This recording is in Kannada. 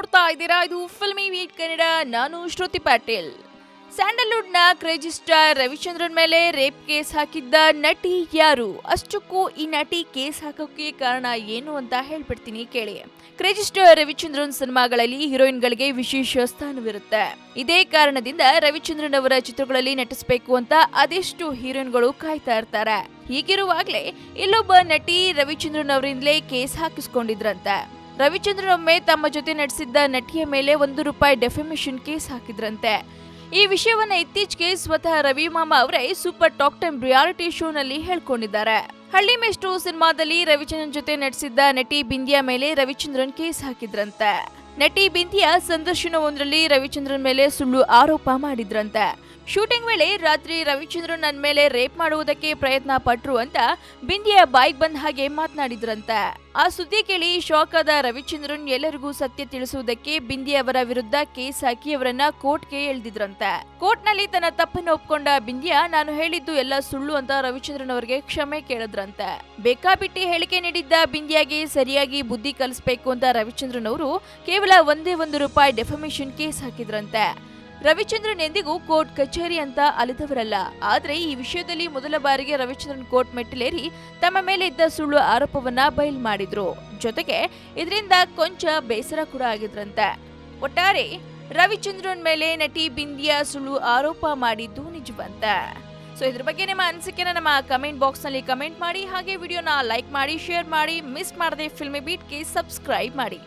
ನೋಡ್ತಾ ಇದ್ದೀರಾ, ಇದು ಫಿಲ್ಮಿ ವೀಟ್ ಕನ್ನಡ. ನಾನು ಶ್ರುತಿ ಪಾಟೀಲ್. ಸ್ಯಾಂಡಲ್ವುಡ್ನ ಕ್ರೇಜಿ ಸ್ಟಾರ್ ರವಿಚಂದ್ರನ್ ಮೇಲೆ ರೇಪ್ ಕೇಸ್ ಹಾಕಿದ್ದ ನಟಿ ಯಾರು? ಅಷ್ಟಕ್ಕೂ ಈ ನಟಿ ಕೇಸ್ ಹಾಕೋಕೆ ಕಾರಣ ಏನು ಅಂತ ಹೇಳ್ಬಿಡ್ತೀನಿ ಕೇಳಿ. ಕ್ರೇಜಿ ಸ್ಟಾರ್ ರವಿಚಂದ್ರನ್ ಸಿನಿಮಾಗಳಲ್ಲಿ ಹೀರೋಯಿನ್ಗಳಿಗೆ ವಿಶೇಷ ಸ್ಥಾನವಿರುತ್ತೆ. ಇದೇ ಕಾರಣದಿಂದ ರವಿಚಂದ್ರನ್ ಅವರ ಚಿತ್ರಗಳಲ್ಲಿ ನಟಿಸಬೇಕು ಅಂತ ಅದೆಷ್ಟು ಹೀರೋಯಿನ್ಗಳು ಕಾಯ್ತಾ ಇರ್ತಾರೆ. ಹೀಗಿರುವಾಗಲೇ ಇಲ್ಲೊಬ್ಬ ನಟಿ ರವಿಚಂದ್ರನ್ ಅವರಿಂದಲೇ ಕೇಸ್ ಹಾಕಿಸ್ಕೊಂಡಿದ್ರಂತೆ. ರವಿಚಂದ್ರನ್ ಒಮ್ಮೆ ತಮ್ಮ ಜೊತೆ ನಟಿಸಿದ್ದ ನಟಿಯ ಮೇಲೆ ₹1 ಡೆಫಮೇಷನ್ ಕೇಸ್ ಹಾಕಿದ್ರಂತೆ. ಈ ವಿಷಯವನ್ನ ಇತ್ತೀಚೆಗೆ ಸ್ವತಃ ರವಿ ಮಾಮ ಅವರೇ ಸೂಪರ್ ಟಾಕ್ ಟೈಮ್ ರಿಯಾಲಿಟಿ ಶೋನಲ್ಲಿ ಹೇಳ್ಕೊಂಡಿದ್ದಾರೆ. ಹಳ್ಳಿ ಮೇಷ್ಟ್ರು ಸಿನಿಮಾದಲ್ಲಿ ರವಿಚಂದ್ರನ್ ಜೊತೆ ನಟಿಸಿದ್ದ ನಟಿ ಬಿಂದ್ಯಾ ಮೇಲೆ ರವಿಚಂದ್ರನ್ ಕೇಸ್ ಹಾಕಿದ್ರಂತೆ. ನಟಿ ಬಿಂದ್ಯಾ ಸಂದರ್ಶನವೊಂದರಲ್ಲಿ ರವಿಚಂದ್ರನ್ ಮೇಲೆ ಸುಳ್ಳು ಆರೋಪ ಮಾಡಿದ್ರಂತೆ. ಶೂಟಿಂಗ್ ವೇಳೆ ರಾತ್ರಿ ರವಿಚಂದ್ರನ್ ನನ್ನ ಮೇಲೆ ರೇಪ್ ಮಾಡುವುದಕ್ಕೆ ಪ್ರಯತ್ನ ಪಟ್ರು ಅಂತ ಬಿಂದ್ಯಾ ಬಾಯ್ಗೆ ಬಂದ ಹಾಗೆ ಮಾತನಾಡಿದ್ರಂತೆ. ಆ ಸುದ್ದಿ ಕೇಳಿ ಶಾಕ್ ಆದ ರವಿಚಂದ್ರನ್ ಎಲ್ಲರಿಗೂ ಸತ್ಯ ತಿಳಿಸುವುದಕ್ಕೆ ಬಿಂದ್ಯಾ ಅವರ ವಿರುದ್ಧ ಕೇಸ್ ಹಾಕಿ ಅವರನ್ನ ಕೋರ್ಟ್ಗೆ ಎಳೆದಿದ್ರಂತೆ. ಕೋರ್ಟ್ನಲ್ಲಿ ತನ್ನ ತಪ್ಪನ್ನು ಒಪ್ಕೊಂಡ ಬಿಂದ್ಯಾ, ನಾನು ಹೇಳಿದ್ದು ಎಲ್ಲ ಸುಳ್ಳು ಅಂತ ರವಿಚಂದ್ರನ್ ಅವರಿಗೆ ಕ್ಷಮೆ ಕೇಳಿದ್ರಂತೆ. ಬೇಕಾಬಿಟ್ಟಿ ಹೇಳಿಕೆ ನೀಡಿದ್ದ ಬಿಂದ್ಯಾಗೆ ಸರಿಯಾಗಿ ಬುದ್ಧಿ ಕಲಿಸಬೇಕು ಅಂತ ರವಿಚಂದ್ರನ್ ಅವರು ಕೇವಲ ₹1 ಡೆಫಮೇಷನ್ ಕೇಸ್ ಹಾಕಿದ್ರಂತೆ. ರವಿಚಂದ್ರನ್ ಎಂದಿಗೂ ಕೋರ್ಟ್ ಕಚೇರಿ ಅಂತ ಅಲಿದವರಲ್ಲ. ಆದ್ರೆ ಈ ವಿಷಯದಲ್ಲಿ ಮೊದಲ ಬಾರಿಗೆ ರವಿಚಂದ್ರನ್ ಕೋರ್ಟ್ ಮೆಟ್ಟಿಲೇರಿ ತಮ್ಮ ಮೇಲೆ ಇದ್ದ ಸುಳ್ಳು ಆರೋಪವನ್ನ ಬಯಲು ಮಾಡಿದ್ರು. ಜೊತೆಗೆ ಇದರಿಂದ ಕೊಂಚ ಬೇಸರ ಕೂಡ ಆಗಿದ್ರಂತೆ. ಒಟ್ಟಾರೆ ರವಿಚಂದ್ರನ್ ಮೇಲೆ ನಟಿ ಬಿಂದ್ಯಾ ಸುಳ್ಳು ಆರೋಪ ಮಾಡಿದ್ದು ನಿಜವಂತೆ. ಸೊ ಇದ್ರ ಬಗ್ಗೆ ನಿಮ್ಮ ಅನಿಸಿಕೆನ ನಮ್ಮ ಕಮೆಂಟ್ ಬಾಕ್ಸ್ ನಲ್ಲಿ ಕಮೆಂಟ್ ಮಾಡಿ. ಹಾಗೆ ವಿಡಿಯೋನ ಲೈಕ್ ಮಾಡಿ, ಶೇರ್ ಮಾಡಿ, ಮಿಸ್ ಮಾಡದೆ ಫಿಲ್ಮಿ ಬೀಟ್ಗೆ ಸಬ್ಸ್ಕ್ರೈಬ್ ಮಾಡಿ.